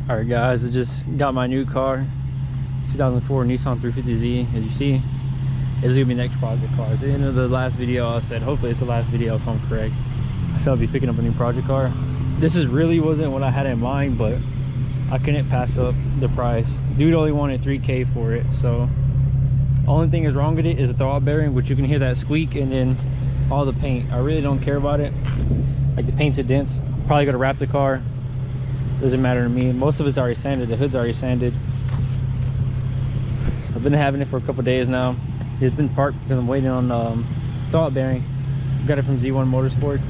All right, guys, I just got my new car, 2004 Nissan 350Z. As you see, it's gonna be next project car. At the end of the last video, I said hopefully it's the last video if I'm correct. I said I'll be picking up a new project car. This really wasn't what I had in mind, but I couldn't pass up the price. Dude only wanted $3K for it, so only thing is wrong with it is the throttle bearing, which you can hear that squeak, and then all the paint. I really don't care about it. Like the paint's a dents. Probably gonna wrap the car. Doesn't matter to me. Most of it's already sanded. The hood's already sanded. I've been having it for a couple days now. It's been parked because I'm waiting on throttle bearing. Got it from Z1 Motorsports.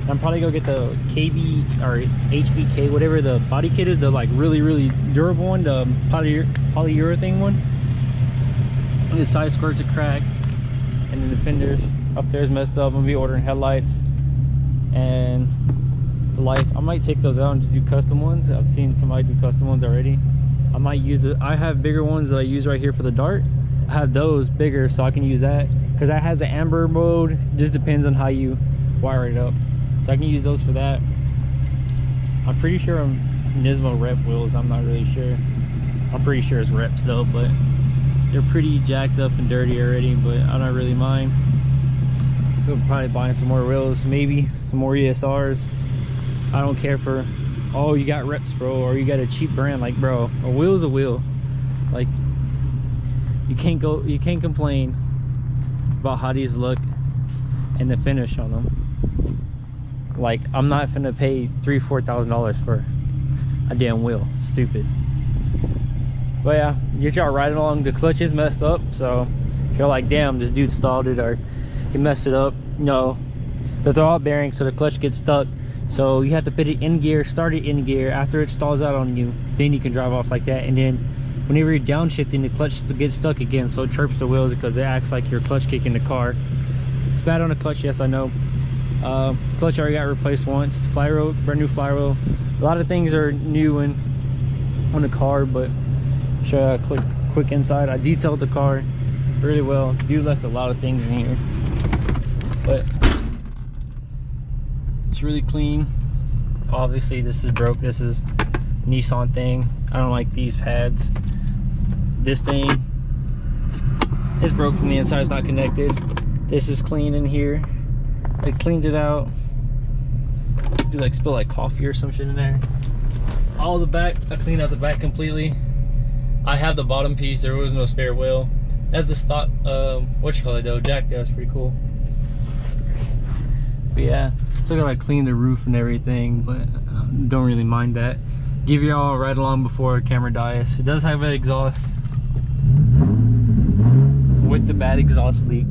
I'm probably gonna get the KB or HBK, whatever the body kit is, the like really durable one, the polyurethane one. The side skirts are cracked, and then the fenders up there is messed up. I'm gonna be ordering headlights and the lights. I might take those out and just do custom ones. I've seen somebody do custom ones already. I might use it. I have bigger ones that I use right here for the dart. I have those bigger, so I can use that because that has an amber mode. Just depends on how you wire it up, so I can use those for that. I'm pretty sure I'm Nismo rep wheels. I'm not really sure. I'm pretty sure it's reps though, but they're pretty jacked up and dirty already, but I don't really mind. We'll probably buying some more wheels, maybe some more ESRs. I don't care for, oh, you got reps, bro, or you got a cheap brand. Like, bro, a wheel is a wheel. Like, you can't complain about how these look and the finish on them. Like, I'm not finna pay $3,000-$4,000 for a damn wheel. It's stupid. But yeah, get y'all riding along. The clutch is messed up, so if you're like, damn, this dude stalled it or he messed it up. No, the throttle bearing, so the clutch gets stuck. So you have to put it in gear, start it in gear. After it stalls out on you, then you can drive off like that. And then whenever you're downshifting, the clutch gets stuck again, so it chirps the wheels because it acts like you're clutch kicking the car. It's bad on the clutch, yes, I know. Clutch already got replaced once. The fly wheel, brand new fly wheel. A lot of things are new on the car, but show you a quick inside. I detailed the car really well. Dude left a lot of things in here, but it's really clean. Obviously this is broke. This is Nissan thing. I don't like these pads. This thing is broke from the inside. It's not connected. This is clean in here. I cleaned it out. Do like spill like coffee or some shit in there. All the back, I cleaned out the back completely. I have the bottom piece. There was no spare wheel. That's the stock what you call it though, jack. That was pretty cool. But yeah, still gotta like clean the roof and everything, but don't really mind that. Give y'all a ride along before camera dies. It does have an exhaust with the bad exhaust leak.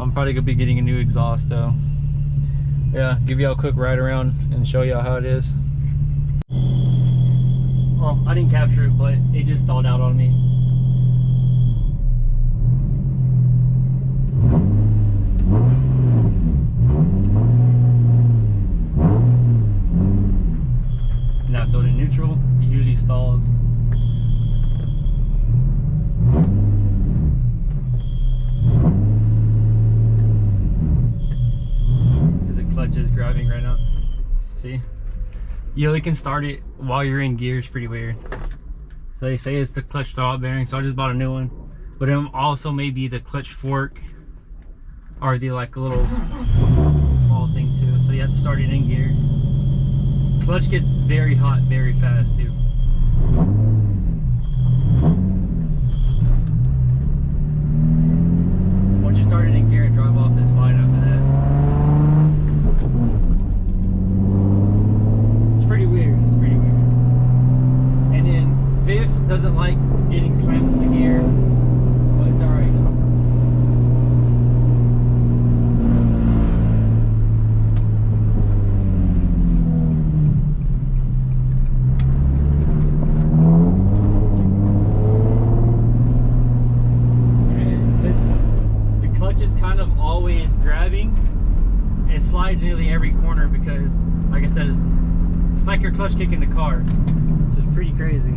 I'm probably gonna be getting a new exhaust though. Yeah, give y'all a quick ride around and show y'all how it is. Well, I didn't capture it, but it just stalled out on me. Now throw it in neutral, it usually stalls. Because the clutch is grabbing right now. See? You only can start it while you're in gear. It's pretty weird. So they say it's the clutch throttle bearing, so I just bought a new one. But it also may be the clutch fork or the like a little ball thing too. So you have to start it in gear. Clutch gets very hot very fast too. Once you start it in gear and drive off, it's fine after that. It's pretty weird. It's pretty weird. And then fifth doesn't like getting slammed into gear, but it's alright. It slides nearly every corner because, like I said, it's like you're clutch kicking the car. So it's pretty crazy.